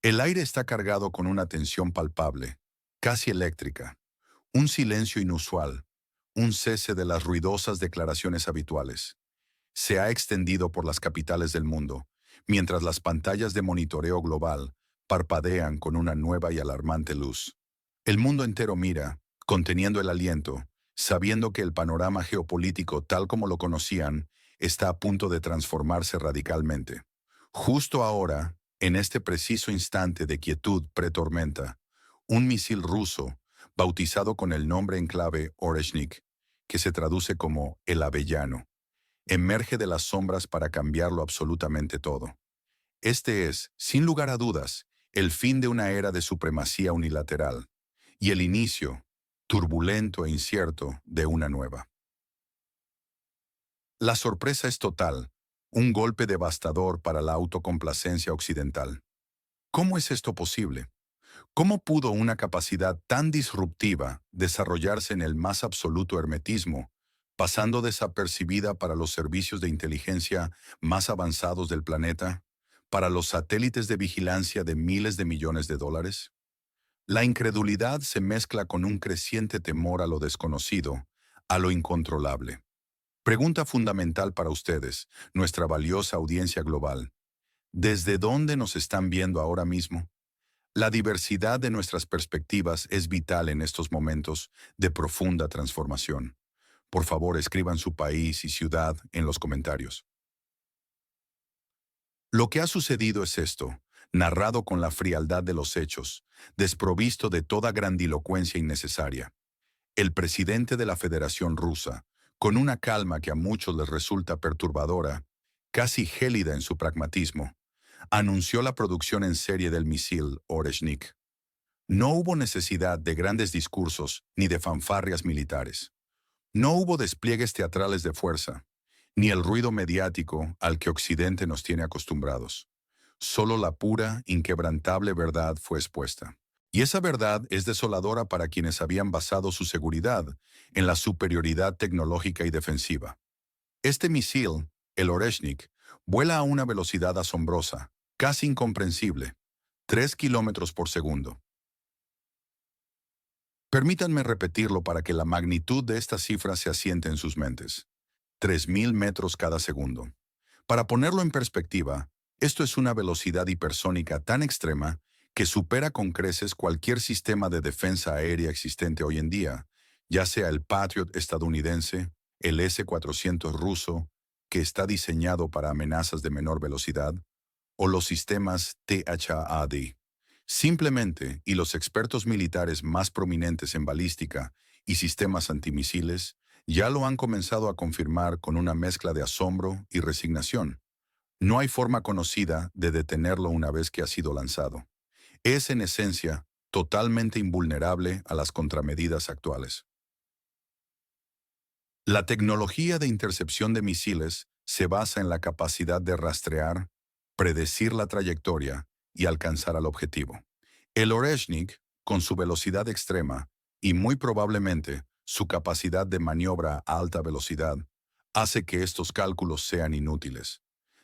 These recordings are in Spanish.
El aire está cargado con una tensión palpable, casi eléctrica, un silencio inusual, un cese de las ruidosas declaraciones habituales. Se ha extendido por las capitales del mundo, mientras las pantallas de monitoreo global parpadean con una nueva y alarmante luz. El mundo entero mira, conteniendo el aliento, sabiendo que el panorama geopolítico tal como lo conocían está a punto de transformarse radicalmente. Justo ahora, en este preciso instante de quietud pretormenta, un misil ruso, bautizado con el nombre en clave Oreshnik, que se traduce como el Avellano, emerge de las sombras para cambiarlo absolutamente todo. Este es, sin lugar a dudas, el fin de una era de supremacía unilateral y el inicio, turbulento e incierto, de una nueva. La sorpresa es total, un golpe devastador para la autocomplacencia occidental. ¿Cómo es esto posible? ¿Cómo pudo una capacidad tan disruptiva desarrollarse en el más absoluto hermetismo, pasando desapercibida para los servicios de inteligencia más avanzados del planeta, para los satélites de vigilancia de miles de millones de dólares? La incredulidad se mezcla con un creciente temor a lo desconocido, a lo incontrolable. Pregunta fundamental para ustedes, nuestra valiosa audiencia global. ¿Desde dónde nos están viendo ahora mismo? La diversidad de nuestras perspectivas es vital en estos momentos de profunda transformación. Por favor, escriban su país y ciudad en los comentarios. Lo que ha sucedido es esto, narrado con la frialdad de los hechos, desprovisto de toda grandilocuencia innecesaria. El presidente de la Federación Rusa, con una calma que a muchos les resulta perturbadora, casi gélida en su pragmatismo, anunció la producción en serie del misil Oreshnik. No hubo necesidad de grandes discursos ni de fanfarrias militares. No hubo despliegues teatrales de fuerza, ni el ruido mediático al que Occidente nos tiene acostumbrados. Solo la pura, inquebrantable verdad fue expuesta. Y esa verdad es desoladora para quienes habían basado su seguridad en la superioridad tecnológica y defensiva. Este misil, el Oreshnik, vuela a una velocidad asombrosa, casi incomprensible, 3 kilómetros por segundo. Permítanme repetirlo para que la magnitud de esta cifra se asiente en sus mentes. 3.000 metros cada segundo. Para ponerlo en perspectiva, esto es una velocidad hipersónica tan extrema que supera con creces cualquier sistema de defensa aérea existente hoy en día, ya sea el Patriot estadounidense, el S-400 ruso, que está diseñado para amenazas de menor velocidad, o los sistemas THAAD. Simplemente, y los expertos militares más prominentes en balística y sistemas antimisiles ya lo han comenzado a confirmar con una mezcla de asombro y resignación. No hay forma conocida de detenerlo una vez que ha sido lanzado. Es, en esencia, totalmente invulnerable a las contramedidas actuales. La tecnología de intercepción de misiles se basa en la capacidad de rastrear, predecir la trayectoria y alcanzar al objetivo. El Oreshnik, con su velocidad extrema y muy probablemente su capacidad de maniobra a alta velocidad, hace que estos cálculos sean inútiles.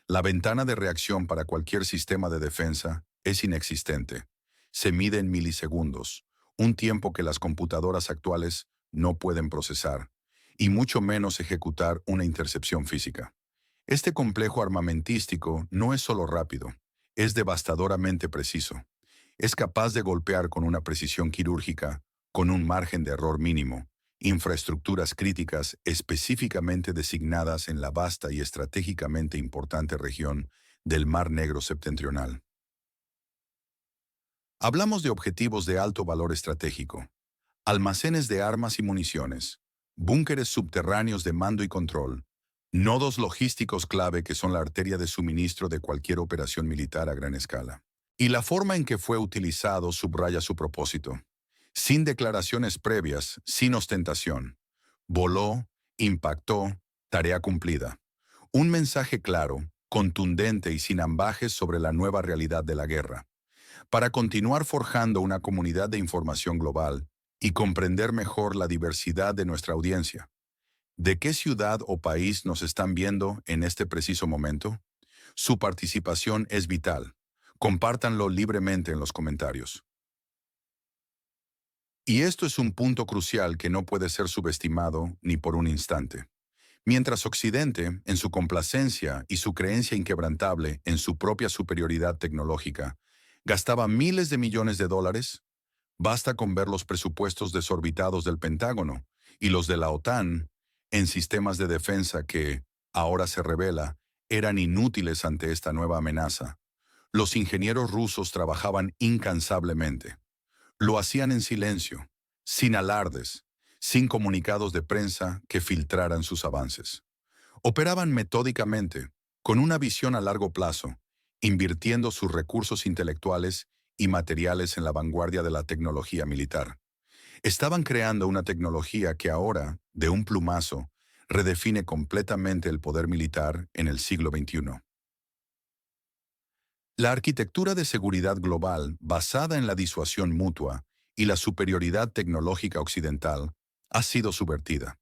La ventana de reacción para cualquier sistema de defensa es inexistente. Se mide en milisegundos, un tiempo que las computadoras actuales no pueden procesar, y mucho menos ejecutar una intercepción física. Este complejo armamentístico no es solo rápido, es devastadoramente preciso. Es capaz de golpear con una precisión quirúrgica, con un margen de error mínimo, infraestructuras críticas específicamente designadas en la vasta y estratégicamente importante región del Mar Negro septentrional. Hablamos de objetivos de alto valor estratégico, almacenes de armas y municiones, búnkeres subterráneos de mando y control, nodos logísticos clave que son la arteria de suministro de cualquier operación militar a gran escala. Y la forma en que fue utilizado subraya su propósito. Sin declaraciones previas, sin ostentación. Voló, impactó, tarea cumplida. Un mensaje claro, contundente y sin ambajes sobre la nueva realidad de la guerra. Para continuar forjando una comunidad de información global y comprender mejor la diversidad de nuestra audiencia. ¿De qué ciudad o país nos están viendo en este preciso momento? Su participación es vital. Compártanlo libremente en los comentarios. Y esto es un punto crucial que no puede ser subestimado ni por un instante. Mientras Occidente, en su complacencia y su creencia inquebrantable en su propia superioridad tecnológica, gastaba miles de millones de dólares, basta con ver los presupuestos desorbitados del Pentágono y los de la OTAN en sistemas de defensa que, ahora se revela, eran inútiles ante esta nueva amenaza. Los ingenieros rusos trabajaban incansablemente. Lo hacían en silencio, sin alardes, sin comunicados de prensa que filtraran sus avances. Operaban metódicamente, con una visión a largo plazo, invirtiendo sus recursos intelectuales y materiales en la vanguardia de la tecnología militar. Estaban creando una tecnología que ahora, de un plumazo, redefine completamente el poder militar en el siglo XXI. La arquitectura de seguridad global, basada en la disuasión mutua y la superioridad tecnológica occidental, ha sido subvertida.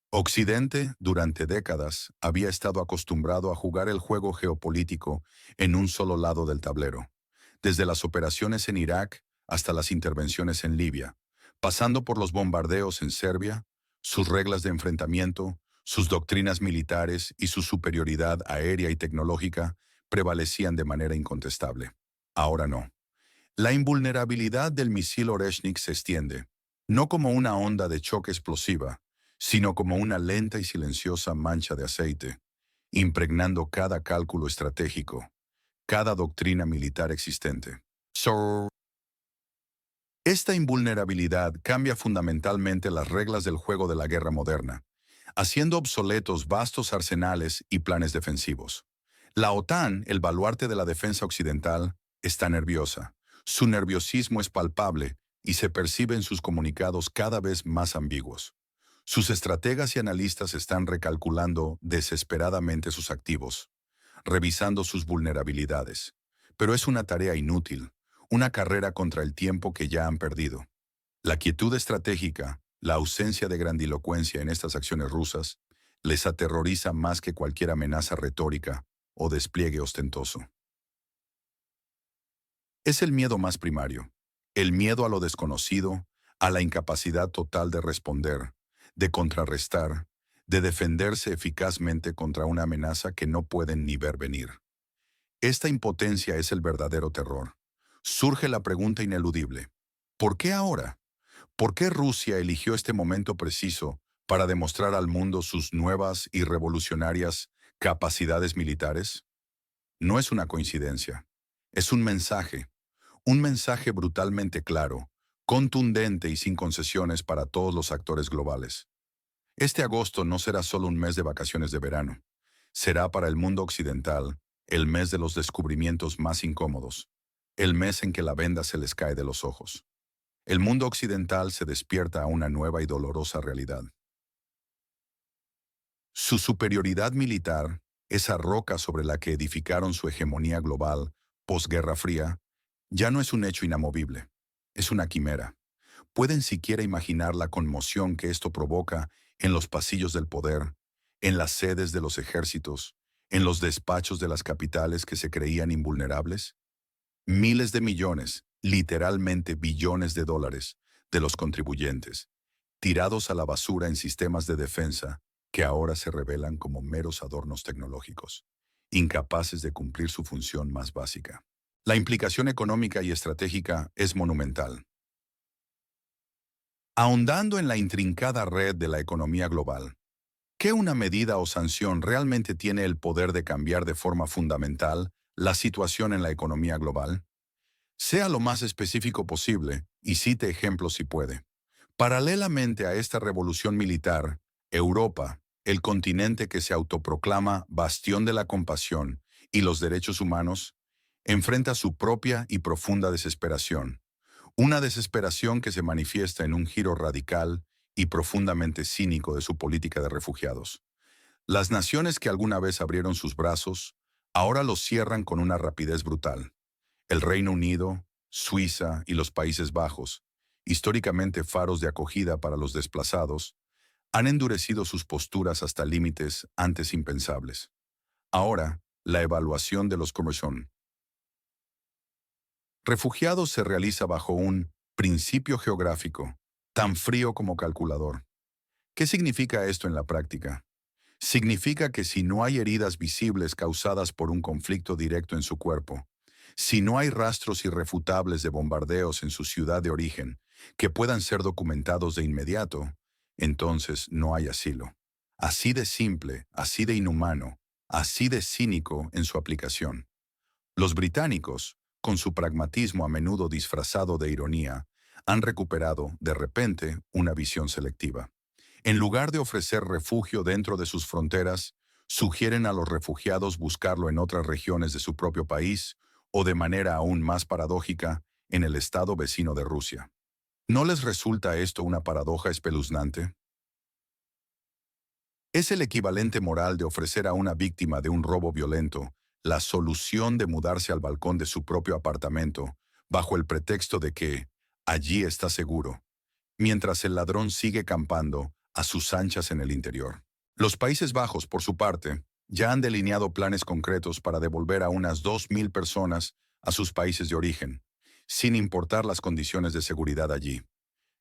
Occidente, durante décadas, había estado acostumbrado a jugar el juego geopolítico en un solo lado del tablero, desde las operaciones en Irak hasta las intervenciones en Libia, pasando por los bombardeos en Serbia, sus reglas de enfrentamiento, sus doctrinas militares y su superioridad aérea y tecnológica prevalecían de manera incontestable. Ahora no. La invulnerabilidad del misil Oreshnik se extiende, no como una onda de choque explosiva, sino como una lenta y silenciosa mancha de aceite, impregnando cada cálculo estratégico, cada doctrina militar existente. Esta invulnerabilidad cambia fundamentalmente las reglas del juego de la guerra moderna, haciendo obsoletos vastos arsenales y planes defensivos. La OTAN, el baluarte de la defensa occidental, está nerviosa. Su nerviosismo es palpable y se percibe en sus comunicados cada vez más ambiguos. Sus estrategas y analistas están recalculando desesperadamente sus activos, revisando sus vulnerabilidades. Pero es una tarea inútil, una carrera contra el tiempo que ya han perdido. La quietud estratégica, la ausencia de grandilocuencia en estas acciones rusas, les aterroriza más que cualquier amenaza retórica o despliegue ostentoso. Es el miedo más primario, el miedo a lo desconocido, a la incapacidad total de responder, de contrarrestar, de defenderse eficazmente contra una amenaza que no pueden ni ver venir. Esta impotencia es el verdadero terror. Surge la pregunta ineludible: ¿por qué ahora? ¿Por qué Rusia eligió este momento preciso para demostrar al mundo sus nuevas y revolucionarias capacidades militares? No es una coincidencia. Es un mensaje brutalmente claro, contundente y sin concesiones para todos los actores globales. Este agosto no será solo un mes de vacaciones de verano. Será para el mundo occidental el mes de los descubrimientos más incómodos, el mes en que la venda se les cae de los ojos. El mundo occidental se despierta a una nueva y dolorosa realidad. Su superioridad militar, esa roca sobre la que edificaron su hegemonía global posguerra fría, ya no es un hecho inamovible, es una quimera. ¿Pueden siquiera imaginar la conmoción que esto provoca en los pasillos del poder, en las sedes de los ejércitos, en los despachos de las capitales que se creían invulnerables? Miles de millones, literalmente billones de dólares, de los contribuyentes, tirados a la basura en sistemas de defensa que ahora se revelan como meros adornos tecnológicos, incapaces de cumplir su función más básica. La implicación económica y estratégica es monumental. Ahondando en la intrincada red de la economía global, ¿qué una medida o sanción realmente tiene el poder de cambiar de forma fundamental la situación en la economía global? Sea lo más específico posible y cite ejemplos si puede. Paralelamente a esta revolución militar, Europa, el continente que se autoproclama bastión de la compasión y los derechos humanos, enfrenta su propia y profunda desesperación. Una desesperación que se manifiesta en un giro radical y profundamente cínico de su política de refugiados. Las naciones que alguna vez abrieron sus brazos, ahora los cierran con una rapidez brutal. El Reino Unido, Suiza y los Países Bajos, históricamente faros de acogida para los desplazados, han endurecido sus posturas hasta límites antes impensables. Ahora, la evaluación de los Commission Refugiados se realiza bajo un principio geográfico, tan frío como calculador. ¿Qué significa esto en la práctica? Significa que si no hay heridas visibles causadas por un conflicto directo en su cuerpo, si no hay rastros irrefutables de bombardeos en su ciudad de origen que puedan ser documentados de inmediato, entonces no hay asilo. Así de simple, así de inhumano, así de cínico en su aplicación. Los británicos, con su pragmatismo a menudo disfrazado de ironía, han recuperado, de repente, una visión selectiva. En lugar de ofrecer refugio dentro de sus fronteras, sugieren a los refugiados buscarlo en otras regiones de su propio país o, de manera aún más paradójica, en el estado vecino de Rusia. ¿No les resulta esto una paradoja espeluznante? Es el equivalente moral de ofrecer a una víctima de un robo violento la solución de mudarse al balcón de su propio apartamento bajo el pretexto de que allí está seguro, mientras el ladrón sigue campando a sus anchas en el interior. Los Países Bajos, por su parte, ya han delineado planes concretos para devolver a unas 2.000 personas a sus países de origen, sin importar las condiciones de seguridad allí.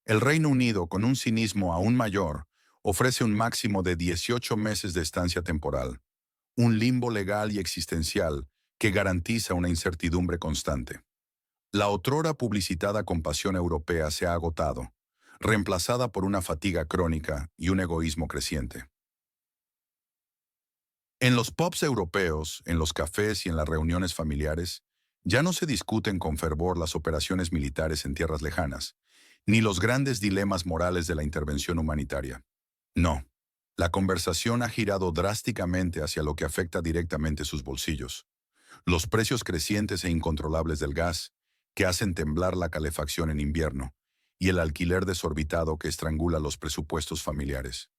El Reino Unido, con un cinismo aún mayor, ofrece un máximo de 18 meses de estancia temporal, un limbo legal y existencial que garantiza una incertidumbre constante. La otrora publicitada compasión europea se ha agotado, reemplazada por una fatiga crónica y un egoísmo creciente. En los pubs europeos, en los cafés y en las reuniones familiares, ya no se discuten con fervor las operaciones militares en tierras lejanas, ni los grandes dilemas morales de la intervención humanitaria. No, la conversación ha girado drásticamente hacia lo que afecta directamente sus bolsillos: los precios crecientes e incontrolables del gas, que hacen temblar la calefacción en invierno, y el alquiler desorbitado que estrangula los presupuestos familiares.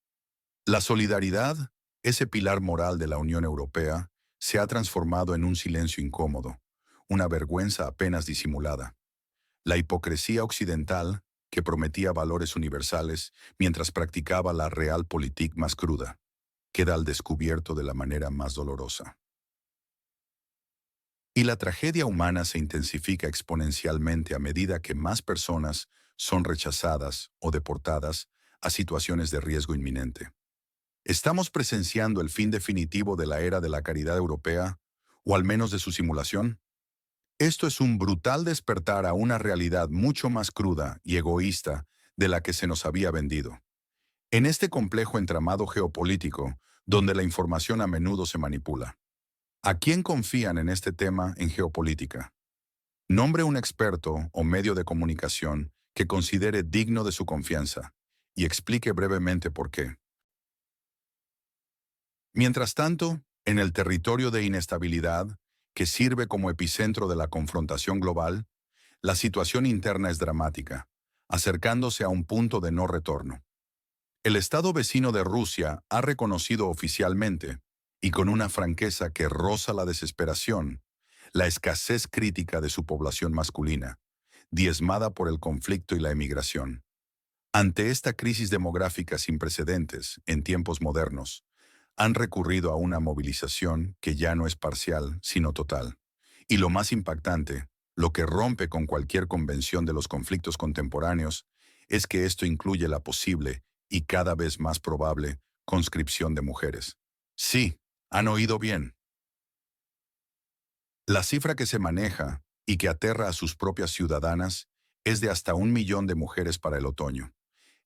La solidaridad, ese pilar moral de la Unión Europea, se ha transformado en un silencio incómodo, una vergüenza apenas disimulada. La hipocresía occidental, que prometía valores universales mientras practicaba la realpolitik más cruda, queda al descubierto de la manera más dolorosa. Y la tragedia humana se intensifica exponencialmente a medida que más personas son rechazadas o deportadas a situaciones de riesgo inminente. ¿Estamos presenciando el fin definitivo de la era de la caridad europea, o al menos de su simulación? Esto es un brutal despertar a una realidad mucho más cruda y egoísta de la que se nos había vendido. En este complejo entramado geopolítico, donde la información a menudo se manipula. ¿A quién confían en este tema en geopolítica? Nombre un experto o medio de comunicación que considere digno de su confianza y explique brevemente por qué. Mientras tanto, en el territorio de inestabilidad, que sirve como epicentro de la confrontación global, la situación interna es dramática, acercándose a un punto de no retorno. El Estado vecino de Rusia ha reconocido oficialmente, y con una franqueza que roza la desesperación, la escasez crítica de su población masculina, diezmada por el conflicto y la emigración. Ante esta crisis demográfica sin precedentes en tiempos modernos, han recurrido a una movilización que ya no es parcial, sino total. Y lo más impactante, lo que rompe con cualquier convención de los conflictos contemporáneos, es que esto incluye la posible y cada vez más probable conscripción de mujeres. Sí, han oído bien. La cifra que se maneja y que aterra a sus propias ciudadanas es de hasta 1 millón de mujeres para el otoño.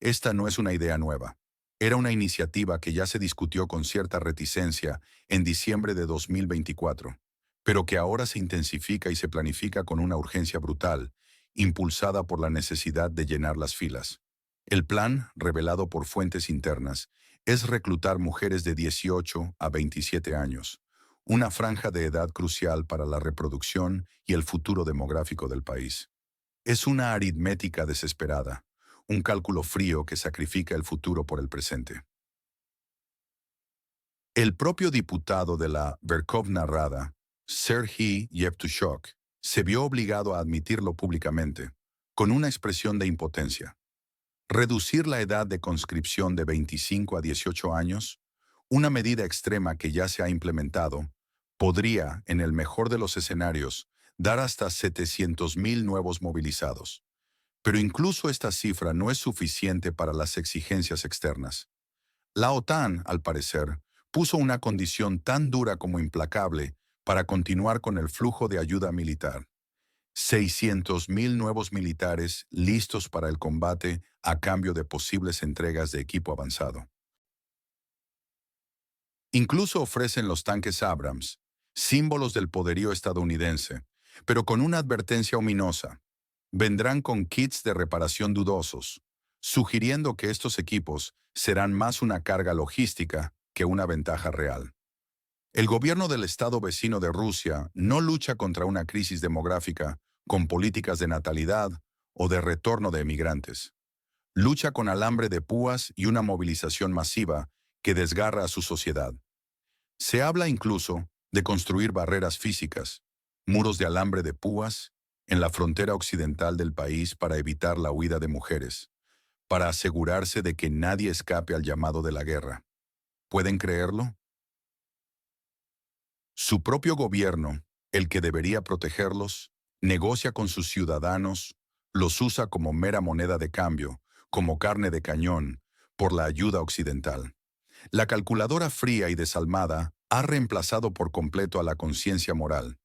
Esta no es una idea nueva. Era una iniciativa que ya se discutió con cierta reticencia en diciembre de 2024, pero que ahora se intensifica y se planifica con una urgencia brutal, impulsada por la necesidad de llenar las filas. El plan, revelado por fuentes internas, es reclutar mujeres de 18 a 27 años, una franja de edad crucial para la reproducción y el futuro demográfico del país. Es una aritmética desesperada, un cálculo frío que sacrifica el futuro por el presente. El propio diputado de la Verkhovna Rada, Serhiy Yevtushok, se vio obligado a admitirlo públicamente, con una expresión de impotencia. Reducir la edad de conscripción de 25 a 18 años, una medida extrema que ya se ha implementado, podría, en el mejor de los escenarios, dar hasta 700.000 nuevos movilizados. Pero incluso esta cifra no es suficiente para las exigencias externas. La OTAN, al parecer, puso una condición tan dura como implacable para continuar con el flujo de ayuda militar. 600.000 nuevos militares listos para el combate a cambio de posibles entregas de equipo avanzado. Incluso ofrecen los tanques Abrams, símbolos del poderío estadounidense, pero con una advertencia ominosa. Vendrán con kits de reparación dudosos, sugiriendo que estos equipos serán más una carga logística que una ventaja real. El gobierno del estado vecino de Rusia no lucha contra una crisis demográfica con políticas de natalidad o de retorno de emigrantes. Lucha con alambre de púas y una movilización masiva que desgarra a su sociedad. Se habla incluso de construir barreras físicas, muros de alambre de púas, en la frontera occidental del país para evitar la huida de mujeres, para asegurarse de que nadie escape al llamado de la guerra. ¿Pueden creerlo? Su propio gobierno, el que debería protegerlos, negocia con sus ciudadanos, los usa como mera moneda de cambio, como carne de cañón, por la ayuda occidental. La calculadora fría y desalmada ha reemplazado por completo a la conciencia moral.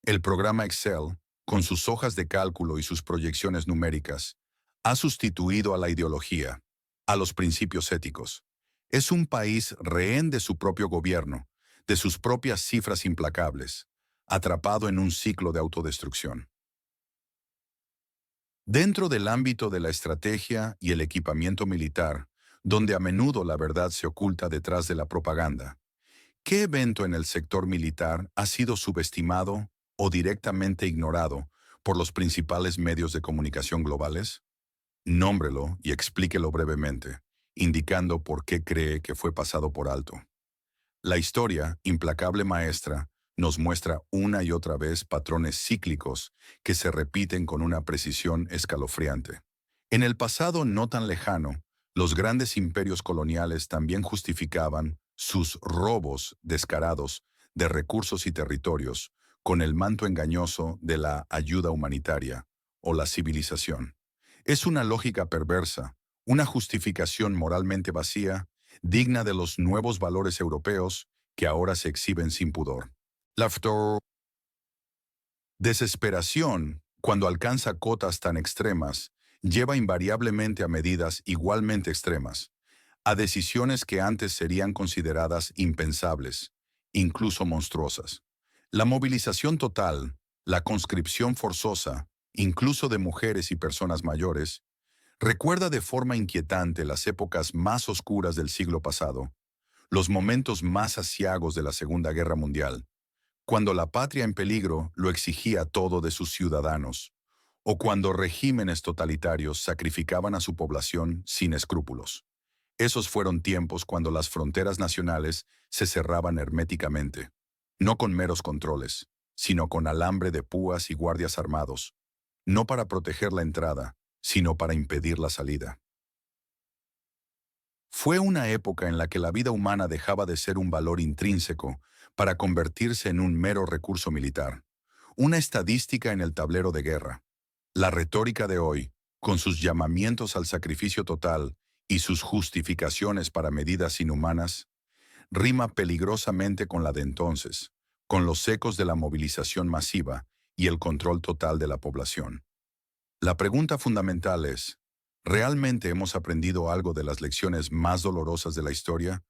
El programa Excel, con sus hojas de cálculo y sus proyecciones numéricas, ha sustituido a la ideología, a los principios éticos. Es un país rehén de su propio gobierno, de sus propias cifras implacables, atrapado en un ciclo de autodestrucción. Dentro del ámbito de la estrategia y el equipamiento militar, donde a menudo la verdad se oculta detrás de la propaganda, ¿qué evento en el sector militar ha sido subestimado o directamente ignorado por los principales medios de comunicación globales? Nómbrelo y explíquelo brevemente, indicando por qué cree que fue pasado por alto. La historia, implacable maestra, nos muestra una y otra vez patrones cíclicos que se repiten con una precisión escalofriante. En el pasado no tan lejano, los grandes imperios coloniales también justificaban sus robos descarados de recursos y territorios con el manto engañoso de la ayuda humanitaria o la civilización. Es una lógica perversa, una justificación moralmente vacía, digna de los nuevos valores europeos que ahora se exhiben sin pudor. La desesperación, cuando alcanza cotas tan extremas, lleva invariablemente a medidas igualmente extremas, a decisiones que antes serían consideradas impensables, incluso monstruosas. La movilización total, la conscripción forzosa, incluso de mujeres y personas mayores, recuerda de forma inquietante las épocas más oscuras del siglo pasado, los momentos más aciagos de la Segunda Guerra Mundial, cuando la patria en peligro lo exigía todo de sus ciudadanos, o cuando regímenes totalitarios sacrificaban a su población sin escrúpulos. Esos fueron tiempos cuando las fronteras nacionales se cerraban herméticamente, no con meros controles, sino con alambre de púas y guardias armados, no para proteger la entrada, sino para impedir la salida. Fue una época en la que la vida humana dejaba de ser un valor intrínseco para convertirse en un mero recurso militar, una estadística en el tablero de guerra. La retórica de hoy, con sus llamamientos al sacrificio total y sus justificaciones para medidas inhumanas, rima peligrosamente con la de entonces, con los ecos de la movilización masiva y el control total de la población. La pregunta fundamental es, ¿realmente hemos aprendido algo de las lecciones más dolorosas de la historia?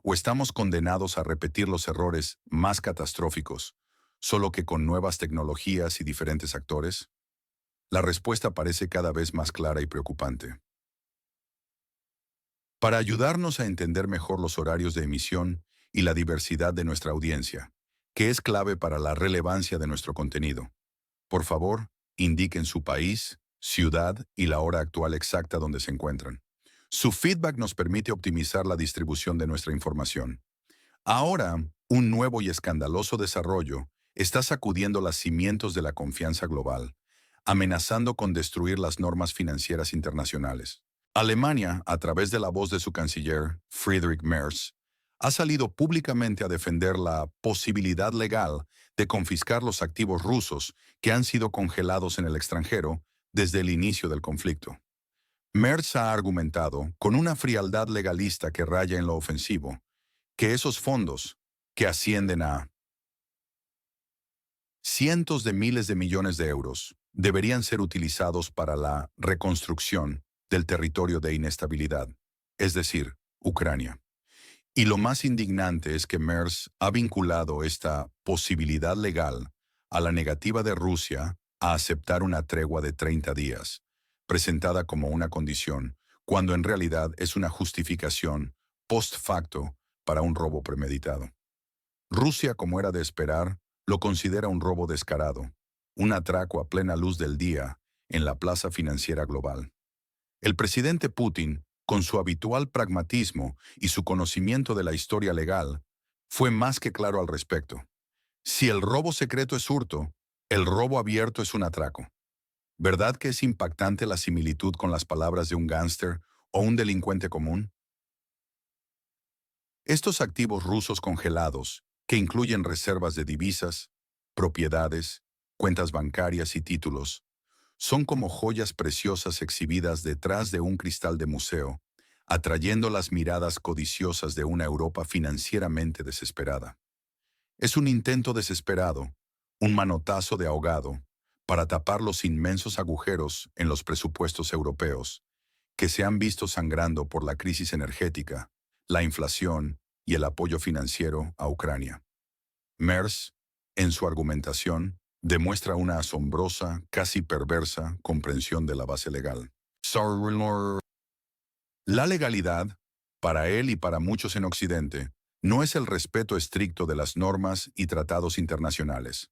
¿O estamos condenados a repetir los errores más catastróficos, solo que con nuevas tecnologías y diferentes actores? La respuesta parece cada vez más clara y preocupante. Para ayudarnos a entender mejor los horarios de emisión y la diversidad de nuestra audiencia, que es clave para la relevancia de nuestro contenido, por favor, indiquen su país, ciudad y la hora actual exacta donde se encuentran. Su feedback nos permite optimizar la distribución de nuestra información. Ahora, un nuevo y escandaloso desarrollo está sacudiendo los cimientos de la confianza global, amenazando con destruir las normas financieras internacionales. Alemania, a través de la voz de su canciller, Friedrich Merz, ha salido públicamente a defender la posibilidad legal de confiscar los activos rusos que han sido congelados en el extranjero desde el inicio del conflicto. Merz ha argumentado, con una frialdad legalista que raya en lo ofensivo, que esos fondos, que ascienden a cientos de miles de millones de euros, deberían ser utilizados para la reconstrucción del territorio de inestabilidad, es decir, Ucrania. Y lo más indignante es que Merz ha vinculado esta posibilidad legal a la negativa de Rusia a aceptar una tregua de 30 días, presentada como una condición, cuando en realidad es una justificación post facto para un robo premeditado. Rusia, como era de esperar, lo considera un robo descarado, un atraco a plena luz del día en la plaza financiera global. El presidente Putin, con su habitual pragmatismo y su conocimiento de la historia legal, fue más que claro al respecto. Si el robo secreto es hurto, el robo abierto es un atraco. ¿Verdad que es impactante la similitud con las palabras de un gángster o un delincuente común? Estos activos rusos congelados, que incluyen reservas de divisas, propiedades, cuentas bancarias y títulos, son como joyas preciosas exhibidas detrás de un cristal de museo, atrayendo las miradas codiciosas de una Europa financieramente desesperada. Es un intento desesperado, un manotazo de ahogado, para tapar los inmensos agujeros en los presupuestos europeos, que se han visto sangrando por la crisis energética, la inflación y el apoyo financiero a Ucrania. Merz, en su argumentación, demuestra una asombrosa, casi perversa, comprensión de la base legal. La legalidad, para él y para muchos en Occidente, no es el respeto estricto de las normas y tratados internacionales.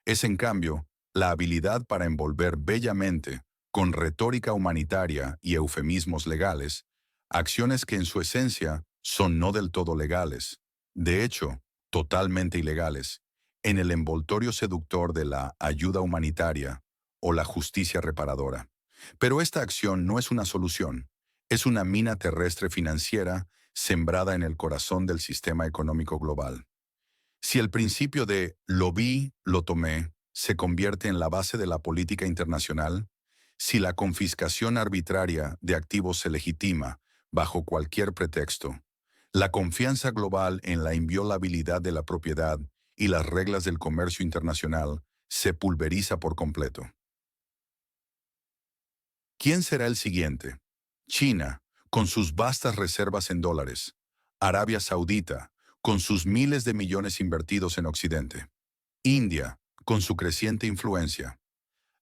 Es, en cambio, la habilidad para envolver bellamente, con retórica humanitaria y eufemismos legales, acciones que en su esencia son no del todo legales, de hecho, totalmente ilegales, en el envoltorio seductor de la ayuda humanitaria o la justicia reparadora. Pero esta acción no es una solución, es una mina terrestre financiera sembrada en el corazón del sistema económico global. Si el principio de lo vi, lo tomé, se convierte en la base de la política internacional, si la confiscación arbitraria de activos se legitima bajo cualquier pretexto, la confianza global en la inviolabilidad de la propiedad y las reglas del comercio internacional se pulveriza por completo. ¿Quién será el siguiente? China, con sus vastas reservas en dólares. Arabia Saudita, con sus miles de millones invertidos en Occidente. India, con su creciente influencia.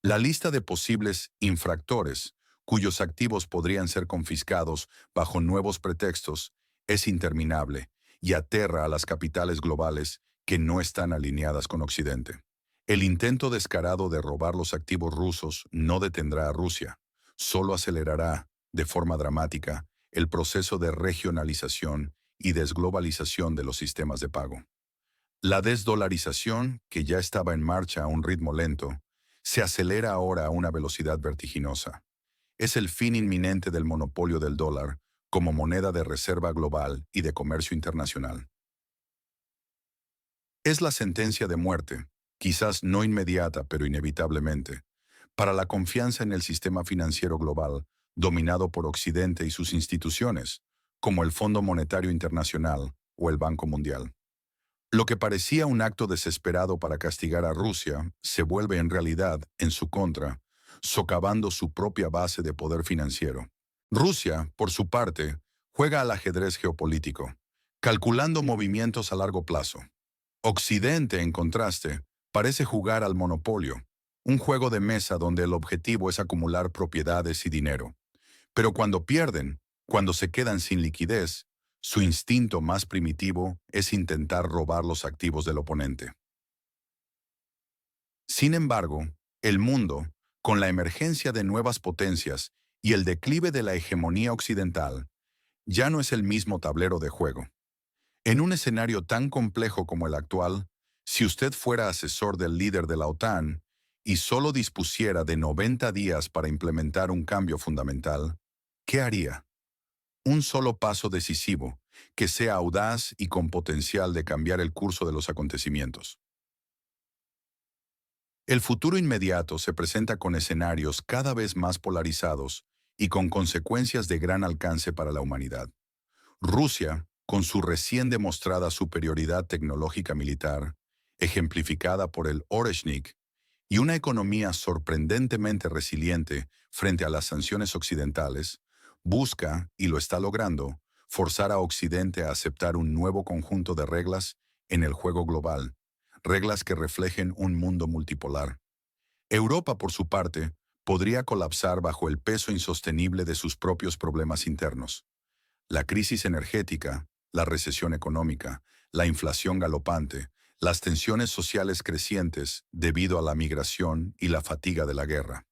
La lista de posibles infractores, cuyos activos podrían ser confiscados bajo nuevos pretextos, es interminable y aterra a las capitales globales que no están alineadas con Occidente. El intento descarado de robar los activos rusos no detendrá a Rusia, solo acelerará, de forma dramática, el proceso de regionalización y desglobalización de los sistemas de pago. La desdolarización, que ya estaba en marcha a un ritmo lento, se acelera ahora a una velocidad vertiginosa. Es el fin inminente del monopolio del dólar como moneda de reserva global y de comercio internacional. Es la sentencia de muerte, quizás no inmediata pero inevitablemente, para la confianza en el sistema financiero global, dominado por Occidente y sus instituciones, como el Fondo Monetario Internacional o el Banco Mundial. Lo que parecía un acto desesperado para castigar a Rusia se vuelve en realidad, en su contra, socavando su propia base de poder financiero. Rusia, por su parte, juega al ajedrez geopolítico, calculando movimientos a largo plazo. Occidente, en contraste, parece jugar al monopolio, un juego de mesa donde el objetivo es acumular propiedades y dinero. Pero cuando pierden, cuando se quedan sin liquidez, su instinto más primitivo es intentar robar los activos del oponente. Sin embargo, el mundo, con la emergencia de nuevas potencias y el declive de la hegemonía occidental, ya no es el mismo tablero de juego. En un escenario tan complejo como el actual, si usted fuera asesor del líder de la OTAN y solo dispusiera de 90 días para implementar un cambio fundamental, ¿qué haría? Un solo paso decisivo, que sea audaz y con potencial de cambiar el curso de los acontecimientos. El futuro inmediato se presenta con escenarios cada vez más polarizados y con consecuencias de gran alcance para la humanidad. Rusia, con su recién demostrada superioridad tecnológica militar, ejemplificada por el Oreshnik, y una economía sorprendentemente resiliente frente a las sanciones occidentales, busca, y lo está logrando, forzar a Occidente a aceptar un nuevo conjunto de reglas en el juego global, reglas que reflejen un mundo multipolar. Europa, por su parte, podría colapsar bajo el peso insostenible de sus propios problemas internos. La crisis energética, la recesión económica, la inflación galopante, las tensiones sociales crecientes debido a la migración y la fatiga de la guerra.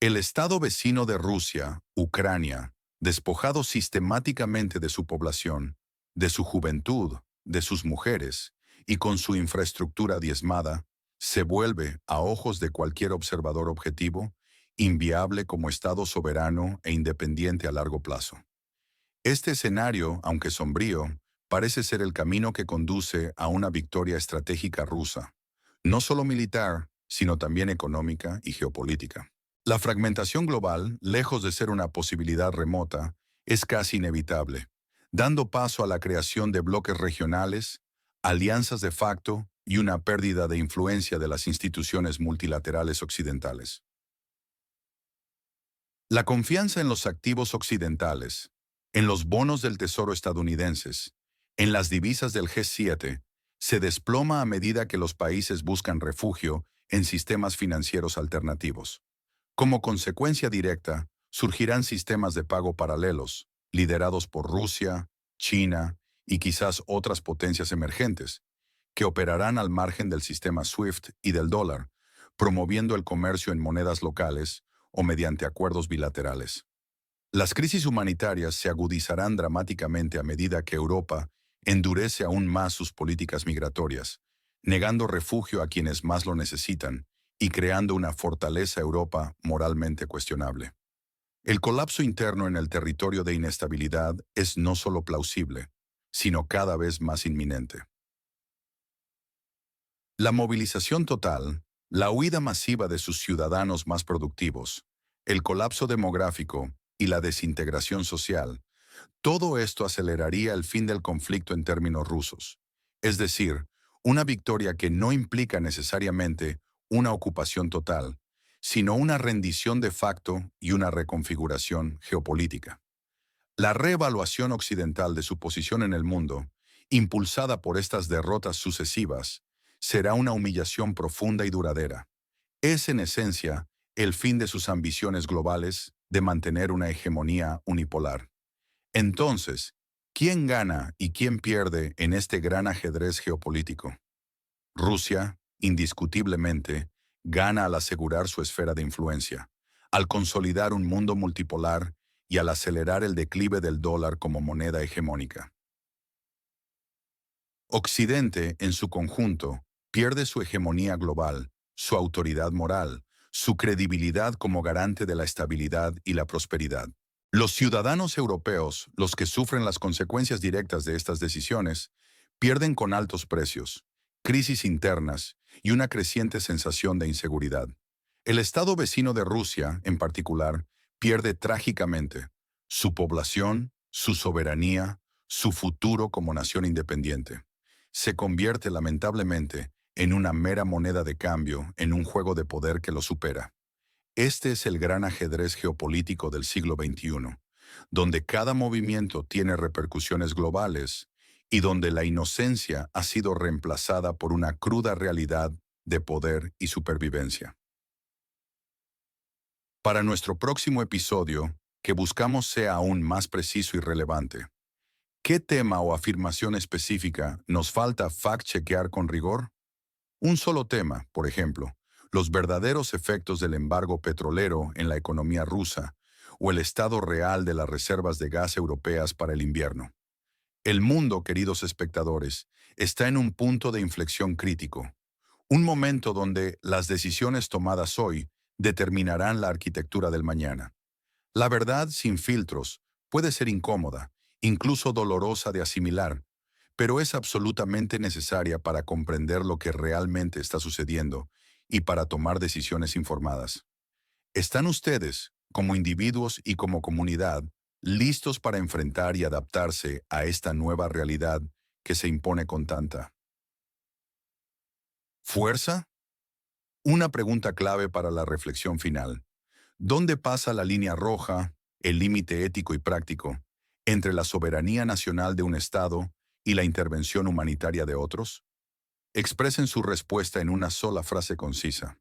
El estado vecino de Rusia, Ucrania, despojado sistemáticamente de su población, de su juventud, de sus mujeres, y con su infraestructura diezmada, se vuelve, a ojos de cualquier observador objetivo, inviable como estado soberano e independiente a largo plazo. Este escenario, aunque sombrío, parece ser el camino que conduce a una victoria estratégica rusa, no solo militar, sino también económica y geopolítica. La fragmentación global, lejos de ser una posibilidad remota, es casi inevitable, dando paso a la creación de bloques regionales, alianzas de facto y una pérdida de influencia de las instituciones multilaterales occidentales. La confianza en los activos occidentales, en los bonos del Tesoro estadounidenses, en las divisas del G7, se desploma a medida que los países buscan refugio en sistemas financieros alternativos. Como consecuencia directa, surgirán sistemas de pago paralelos, liderados por Rusia, China y quizás otras potencias emergentes, que operarán al margen del sistema SWIFT y del dólar, promoviendo el comercio en monedas locales o mediante acuerdos bilaterales. Las crisis humanitarias se agudizarán dramáticamente a medida que Europa endurece aún más sus políticas migratorias, negando refugio a quienes más lo necesitan y creando una fortaleza Europa moralmente cuestionable. El colapso interno en el territorio de inestabilidad es no solo plausible, sino cada vez más inminente. La movilización total, la huida masiva de sus ciudadanos más productivos, el colapso demográfico y la desintegración social, todo esto aceleraría el fin del conflicto en términos rusos. Es decir, una victoria que no implica necesariamente una ocupación total, sino una rendición de facto y una reconfiguración geopolítica. La reevaluación occidental de su posición en el mundo, impulsada por estas derrotas sucesivas, será una humillación profunda y duradera. Es, en esencia, el fin de sus ambiciones globales de mantener una hegemonía unipolar. Entonces, ¿quién gana y quién pierde en este gran ajedrez geopolítico? Rusia, indiscutiblemente, gana al asegurar su esfera de influencia, al consolidar un mundo multipolar y al acelerar el declive del dólar como moneda hegemónica. Occidente, en su conjunto, pierde su hegemonía global, su autoridad moral, su credibilidad como garante de la estabilidad y la prosperidad. Los ciudadanos europeos, los que sufren las consecuencias directas de estas decisiones, pierden con altos precios, crisis internas y una creciente sensación de inseguridad. El estado vecino de Rusia, en particular, pierde trágicamente su población, su soberanía, su futuro como nación independiente. Se convierte lamentablemente en una mera moneda de cambio en un juego de poder que lo supera. Este es el gran ajedrez geopolítico del siglo XXI, donde cada movimiento tiene repercusiones globales y donde la inocencia ha sido reemplazada por una cruda realidad de poder y supervivencia. Para nuestro próximo episodio, que buscamos sea aún más preciso y relevante, ¿qué tema o afirmación específica nos falta fact-chequear con rigor? Un solo tema, por ejemplo, los verdaderos efectos del embargo petrolero en la economía rusa o el estado real de las reservas de gas europeas para el invierno. El mundo, queridos espectadores, está en un punto de inflexión crítico, un momento donde las decisiones tomadas hoy determinarán la arquitectura del mañana. La verdad sin filtros puede ser incómoda incluso dolorosa de asimilar, pero es absolutamente necesaria para comprender lo que realmente está sucediendo y para tomar decisiones informadas. ¿Están ustedes, como individuos y como comunidad, listos para enfrentar y adaptarse a esta nueva realidad que se impone con tanta fuerza? Una pregunta clave para la reflexión final. ¿Dónde pasa la línea roja, el límite ético y práctico, entre la soberanía nacional de un Estado y la intervención humanitaria de otros? Expresen su respuesta en una sola frase concisa.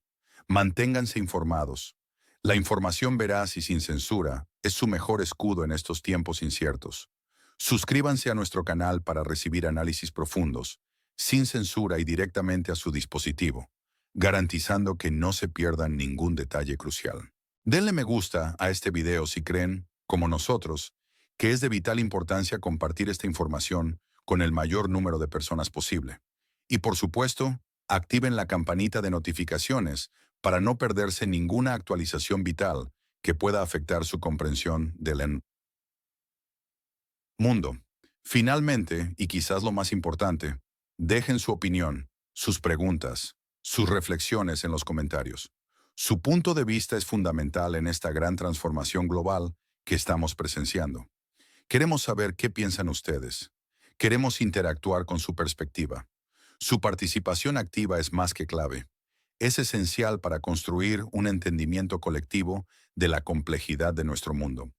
Manténganse informados. La información veraz y sin censura es su mejor escudo en estos tiempos inciertos. Suscríbanse a nuestro canal para recibir análisis profundos, sin censura y directamente a su dispositivo, garantizando que no se pierdan ningún detalle crucial. Denle me gusta a este video si creen, como nosotros, que es de vital importancia compartir esta información con el mayor número de personas posible. Y por supuesto, activen la campanita de notificaciones para no perderse ninguna actualización vital que pueda afectar su comprensión del mundo. Finalmente, y quizás lo más importante, dejen su opinión, sus preguntas, sus reflexiones en los comentarios. Su punto de vista es fundamental en esta gran transformación global que estamos presenciando. Queremos saber qué piensan ustedes. Queremos interactuar con su perspectiva. Su participación activa es más que clave. Es esencial para construir un entendimiento colectivo de la complejidad de nuestro mundo.